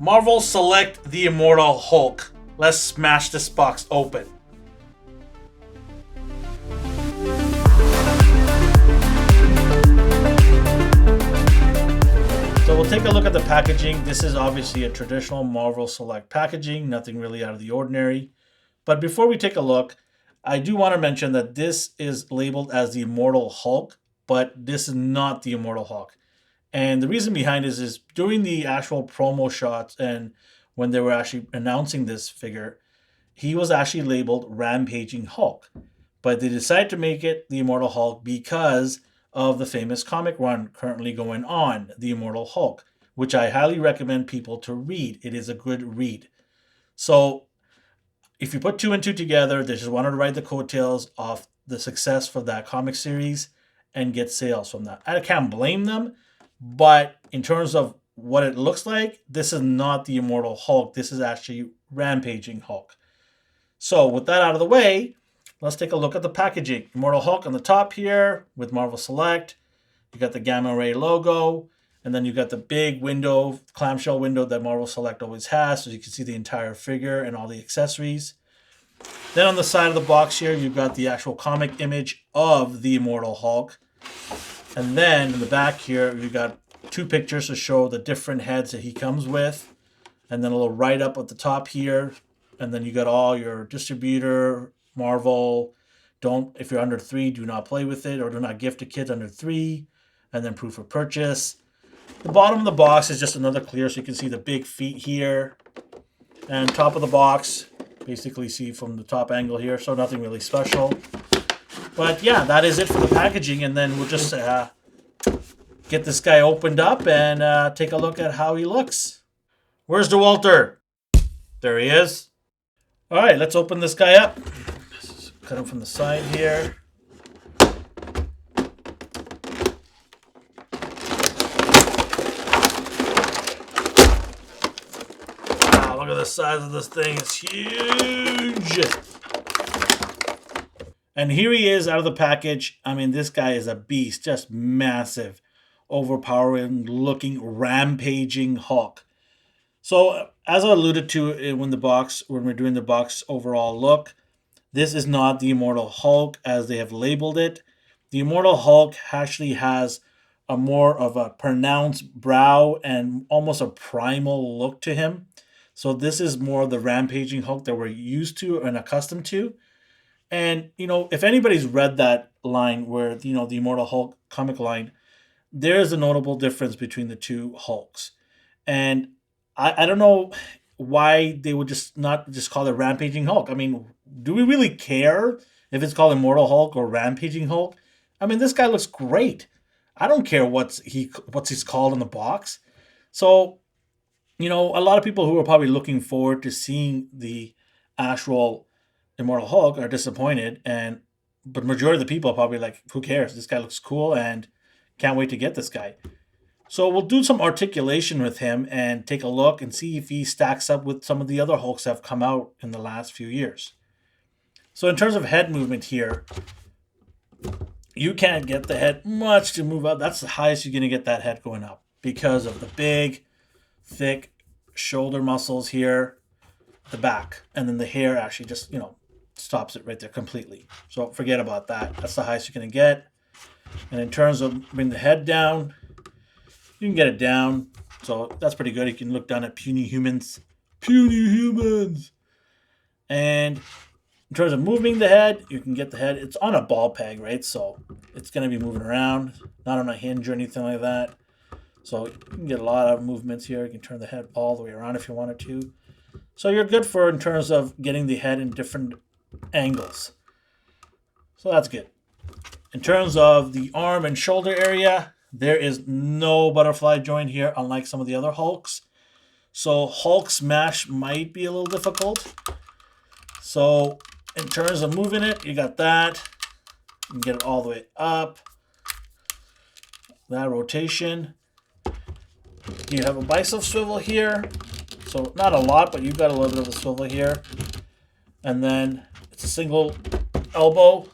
Marvel Select the Immortal Hulk. Let's smash this box open. So we'll take a look at the packaging. This is obviously a traditional Marvel Select packaging, nothing really out of the ordinary. But before we take a look, I do want to mention that this is labeled as the Immortal Hulk, but this is not the Immortal Hulk. And the reason behind this is during the actual promo shots and when they were actually announcing this figure, he was actually labeled Rampaging Hulk. But they decided to make it the Immortal Hulk because of the famous comic run currently going on, The Immortal Hulk, which I highly recommend people to read. It is a good read. So if you put two and two together, they just wanted to ride the coattails of the success for that comic series and get sales from that. I can't blame them, but in terms of what it looks like, this is not the Immortal Hulk. This is actually Rampaging Hulk. So with that out of the way, let's take a look at the packaging. Immortal Hulk on the top here with Marvel Select. You got the Gamma Ray logo. And then you got the big window, clamshell window that Marvel Select always has. So you can see the entire figure and all the accessories. Then on the side of the box here, you've got the actual comic image of the Immortal Hulk. And then in the back here, you got two pictures to show the different heads that he comes with. And then a little write-up at the top here. And then you got all your distributor, Marvel. If you're under 3, do not play with it, or do not gift to kids under 3. And then proof of purchase. The bottom of the box is just another clear, so you can see the big feet here. And top of the box, basically see from the top angle here, so nothing really special. But yeah, that is it for the packaging, and then we'll just get this guy opened up and take a look at how he looks. Where's DeWalter? There he is. All right, let's open this guy up. Cut him from the side here. Wow, look at the size of this thing. It's huge. And here he is out of the package. I mean, this guy is a beast. Just massive, overpowering looking, rampaging Hulk. So as I alluded to when we're doing the box overall look, this is not the Immortal Hulk as they have labeled it. The Immortal Hulk actually has a more of a pronounced brow and almost a primal look to him. So this is more the Rampaging Hulk that we're used to and accustomed to. And, if anybody's read that line where, the Immortal Hulk comic line, there is a notable difference between the two Hulks. And I don't know why they would not just call it Rampaging Hulk. I mean, do we really care if it's called Immortal Hulk or Rampaging Hulk? I mean, this guy looks great. I don't care what's he's called in the box. So, a lot of people who are probably looking forward to seeing the actual Immortal Hulk are disappointed, but majority of the people are probably like, who cares? This guy looks cool and can't wait to get this guy. So we'll do some articulation with him and take a look and see if he stacks up with some of the other Hulks that have come out in the last few years. So in terms of head movement here, you can't get the head much to move up. That's the highest you're going to get that head going up because of the big, thick shoulder muscles here, the back, and then the hair actually just, stops it right there completely. So forget about that. That's the highest you're going to get. And in terms of bring the head down, you can get it down. So that's pretty good. You can look down at puny humans. Puny humans! And in terms of moving the head, you can get the head. It's on a ball peg, right? So it's going to be moving around, not on a hinge or anything like that. So you can get a lot of movements here. You can turn the head all the way around if you wanted to. So you're good in terms of getting the head in different angles. So that's good. In terms of the arm and shoulder area, there is no butterfly joint here, unlike some of the other Hulks. So Hulk smash might be a little difficult. So in terms of moving it, you got that. You can get it all the way up. That rotation. You have a bicep swivel here. So not a lot, but you've got a little bit of a swivel here. And then it's a single elbow.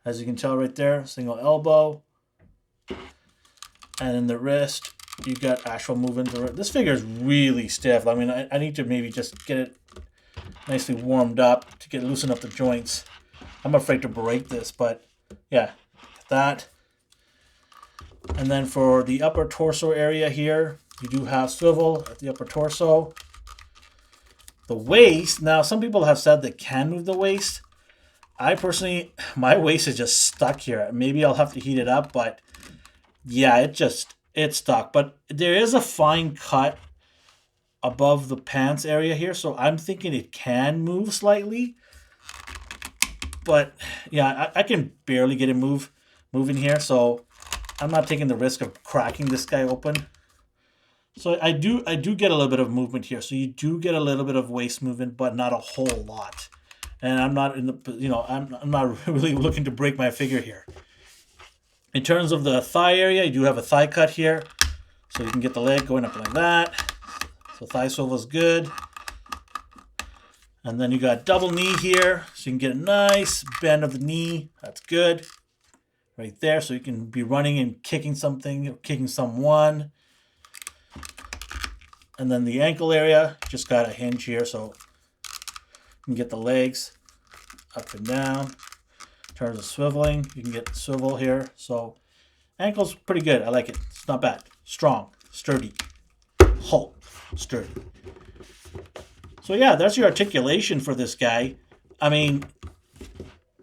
As you can tell right there, single elbow. And then the wrist you got actual movement. This figure is really stiff. I mean, I need to maybe just get it nicely warmed up to loosen up the joints. I'm afraid to break this, but yeah, that. And then for the upper torso area here, you do have swivel at the upper torso. The waist, now some people have said they can move the waist. I personally, my waist is just stuck here. Maybe I'll have to heat it up, but yeah, it's stuck. But there is a fine cut above the pants area here, so I'm thinking it can move slightly. But yeah, I can barely get it moving here, so I'm not taking the risk of cracking this guy open. So I do get a little bit of movement here. So you do get a little bit of waist movement, but not a whole lot. And I'm not in the I'm not really looking to break my figure here. In terms of the thigh area, you do have a thigh cut here, so you can get the leg going up like that. So thigh swivel is good. And then you got double knee here, so you can get a nice bend of the knee. That's good. Right there, so you can be running and kicking something, kicking someone. And then the ankle area, just got a hinge here, so you can get the legs up and down. In terms of swiveling, you can get swivel here. So ankle's pretty good. I like it. It's not bad. Strong, sturdy. Hulk, sturdy. So yeah, that's your articulation for this guy. I mean,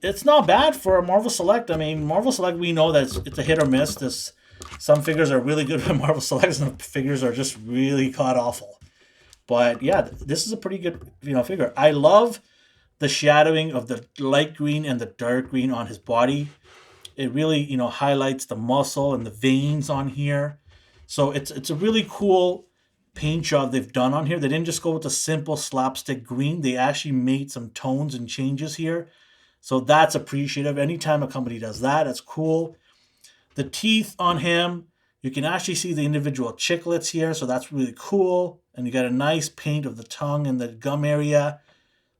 it's not bad for a Marvel Select. I mean, Marvel Select, we know that it's a hit or miss. Some figures are really good with Marvel Selects, and figures are just really god-awful. But yeah, this is a pretty good figure. I love the shadowing of the light green and the dark green on his body. It really highlights the muscle and the veins on here. So it's a really cool paint job they've done on here. They didn't just go with the simple slapstick green. They actually made some tones and changes here. So that's appreciative. Anytime a company does that, it's cool. The teeth on him, you can actually see the individual chiclets here, so that's really cool. And you got a nice paint of the tongue and the gum area.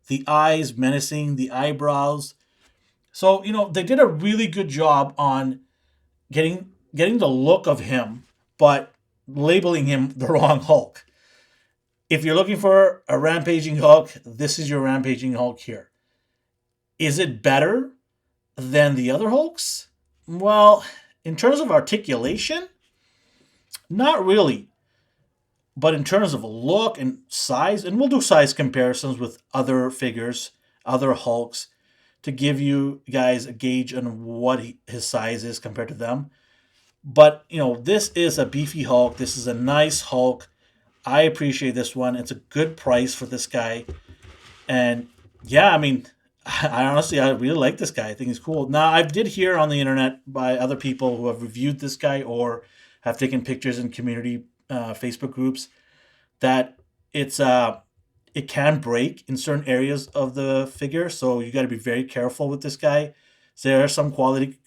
The eyes menacing, the eyebrows. So, they did a really good job on getting the look of him, but labeling him the wrong Hulk. If you're looking for a rampaging Hulk, this is your rampaging Hulk here. Is it better than the other Hulks? Well, in terms of articulation, not really. But in terms of look and size, and we'll do size comparisons with other figures, other Hulks, to give you guys a gauge on what his size is compared to them. But, this is a beefy Hulk. This is a nice Hulk. I appreciate this one. It's a good price for this guy. And, yeah, I mean, I really like this guy. I think he's cool. Now, I did hear on the internet by other people who have reviewed this guy or have taken pictures in community Facebook groups that it can break in certain areas of the figure. So you got to be very careful with this guy. So there are some quality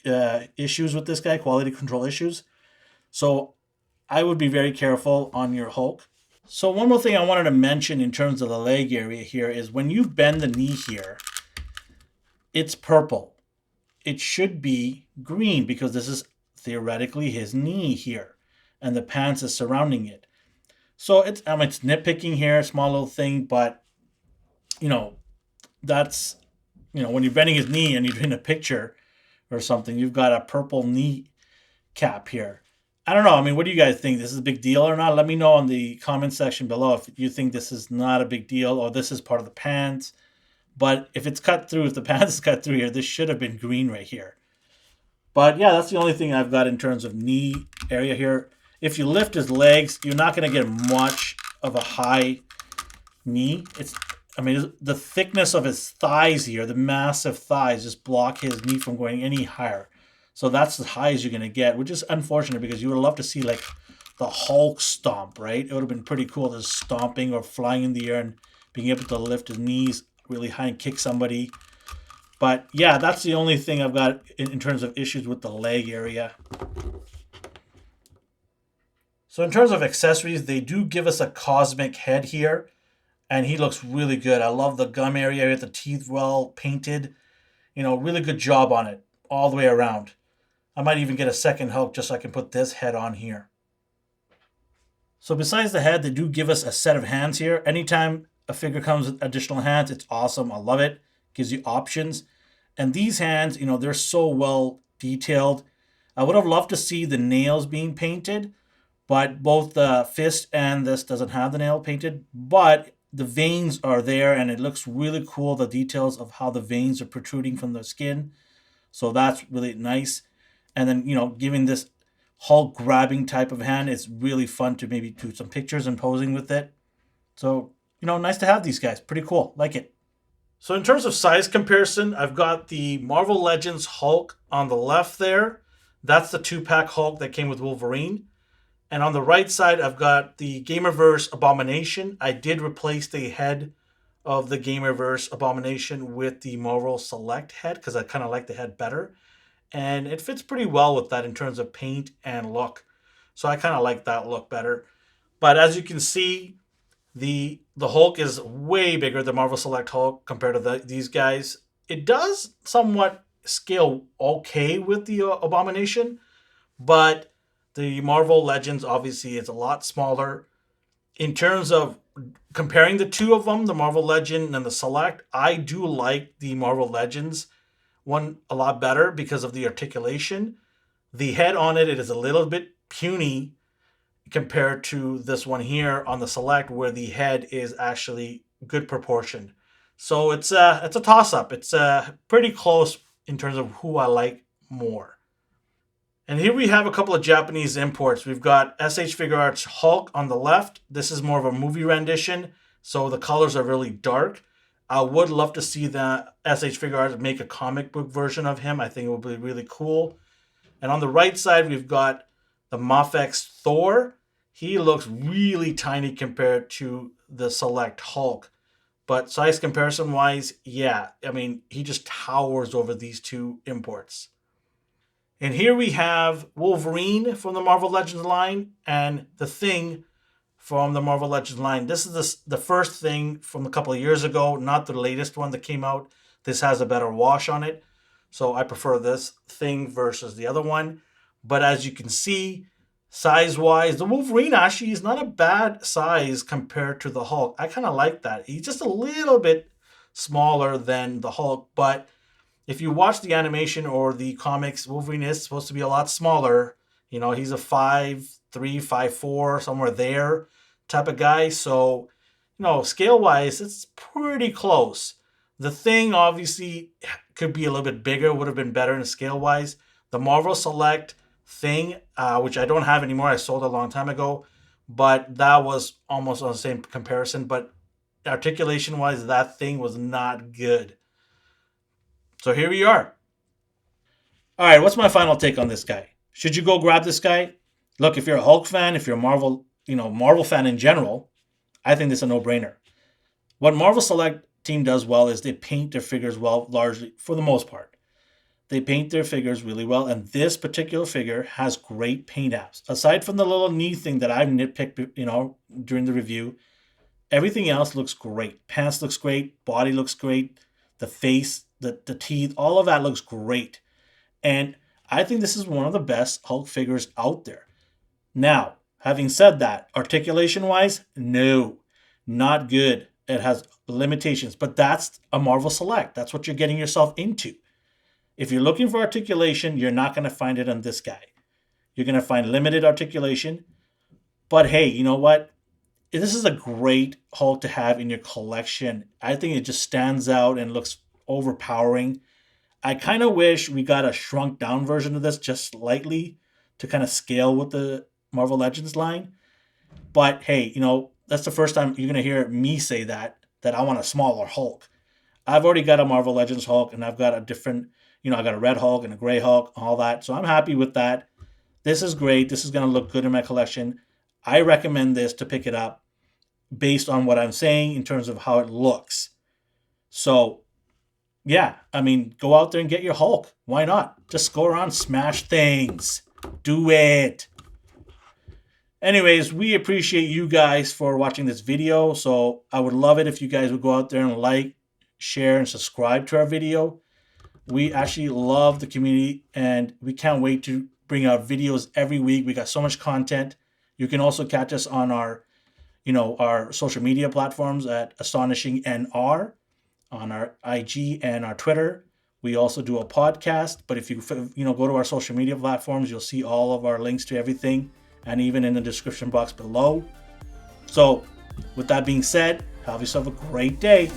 issues with this guy, quality control issues. So I would be very careful on your Hulk. So one more thing I wanted to mention in terms of the leg area here is when you bend the knee here, it's purple. It should be green because this is theoretically his knee here, and the pants is surrounding it. So it's nitpicking here, small little thing, but that's when you're bending his knee and you're doing a picture or something, you've got a purple knee cap here. I don't know. I mean, what do you guys think? This is a big deal or not? Let me know in the comment section below if you think this is not a big deal or this is part of the pants. But if it's cut through, if the pants is cut through here, this should have been green right here. But yeah, that's the only thing I've got in terms of knee area here. If you lift his legs, you're not going to get much of a high knee. The thickness of his thighs here, the massive thighs, just block his knee from going any higher. So that's as high as you're going to get, which is unfortunate because you would love to see like the Hulk stomp, right? It would have been pretty cool, just stomping or flying in the air and being able to lift his knees really high and kick somebody. But yeah, that's the only thing I've got in terms of issues with the leg area. So in terms of accessories, they do give us a cosmic head here, and he looks really good. I love the gum area with the teeth well painted. Really good job on it all the way around. I might even get a second Hulk just so I can put this head on here. So besides the head, they do give us a set of hands here. Anytime a figure comes with additional hands, it's awesome. I love it. Gives you options. And these hands, they're so well detailed. I would have loved to see the nails being painted, but both the fist and this doesn't have the nail painted, but the veins are there and it looks really cool, the details of how the veins are protruding from the skin. So that's really nice. And then, giving this Hulk grabbing type of hand, it's really fun to maybe do some pictures and posing with it. So, nice to have these guys. Pretty cool. Like it. So, in terms of size comparison, I've got the Marvel Legends Hulk on the left there. That's the 2-pack Hulk that came with Wolverine. And on the right side, I've got the Gamerverse Abomination. I did replace the head of the Gamerverse Abomination with the Marvel Select head because I kind of like the head better. And it fits pretty well with that in terms of paint and look. So I kind of like that look better. But as you can see, the Hulk is way bigger, the Marvel Select Hulk, compared to these guys. It does somewhat scale okay with the Abomination, but the Marvel Legends obviously is a lot smaller. In terms of comparing the two of them, the Marvel Legend and the Select, I do like the Marvel Legends one a lot better because of the articulation. The head on it is a little bit puny compared to this one here on the Select, where the head is actually good proportion. So it's a toss up. It's pretty close in terms of who I like more. And here we have a couple of Japanese imports. We've got SH Figure Arts Hulk on the left. This is more of a movie rendition, so the colors are really dark. I would love to see the SH Figure Arts make a comic book version of him. I think it would be really cool. And on the right side, we've got the Mafex Thor. He looks really tiny compared to the Select Hulk. But size comparison wise, yeah, I mean, he just towers over these two imports. And here we have Wolverine from the Marvel Legends line and the Thing from the Marvel Legends line. This is the first Thing from a couple of years ago, not the latest one that came out. This has a better wash on it. So I prefer this Thing versus the other one. But as you can see, size-wise, the Wolverine actually is not a bad size compared to the Hulk. I kind of like that. He's just a little bit smaller than the Hulk, but if you watch the animation or the comics, Wolverine is supposed to be a lot smaller. He's a 5'3", 5'4", somewhere there type of guy. So, scale-wise, it's pretty close. The Thing obviously could be a little bit bigger, would have been better in scale-wise. The Marvel Select Thing, which I don't have anymore, I sold a long time ago, but that was almost on the same comparison. But articulation-wise, that Thing was not good. So here we are. All right, what's my final take on this guy? Should you go grab this guy? Look, if you're a Hulk fan, if you're a Marvel fan in general, I think this is a no-brainer. What Marvel Select team does well is they paint their figures well, largely for the most part. They paint their figures really well, and this particular figure has great paint apps. Aside from the little knee thing that I've nitpicked, during the review, everything else looks great. Pants looks great, body looks great, the face, the teeth, all of that looks great. And I think this is one of the best Hulk figures out there. Now, having said that, articulation-wise, no, not good. It has limitations, but that's a Marvel Select. That's what you're getting yourself into. If you're looking for articulation, you're not going to find it on this guy. You're going to find limited articulation. But hey, you know what? This is a great Hulk to have in your collection. I think it just stands out and looks overpowering. I kind of wish we got a shrunk down version of this just slightly to kind of scale with the Marvel Legends line. But hey, that's the first time you're going to hear me say that I want a smaller Hulk. I've already got a Marvel Legends Hulk, and I've got a different, I got a red Hulk and a gray Hulk, all that. So I'm happy with that. This is great. This is going to look good in my collection. I recommend this to pick it up based on what I'm saying in terms of how it looks. So, yeah, I mean, go out there and get your Hulk. Why not? Just go around, smash things. Do it. Anyways, we appreciate you guys for watching this video. So I would love it if you guys would go out there and like, share, and subscribe to our video. We actually love the community, and we can't wait to bring out videos every week. We got so much content, You can also catch us on our social media platforms at Astonishing NR on our IG and our Twitter. We also do a podcast, but if you go to our social media platforms, you'll see all of our links to everything, and even in the description box below. So, with that being said, have yourself a great day.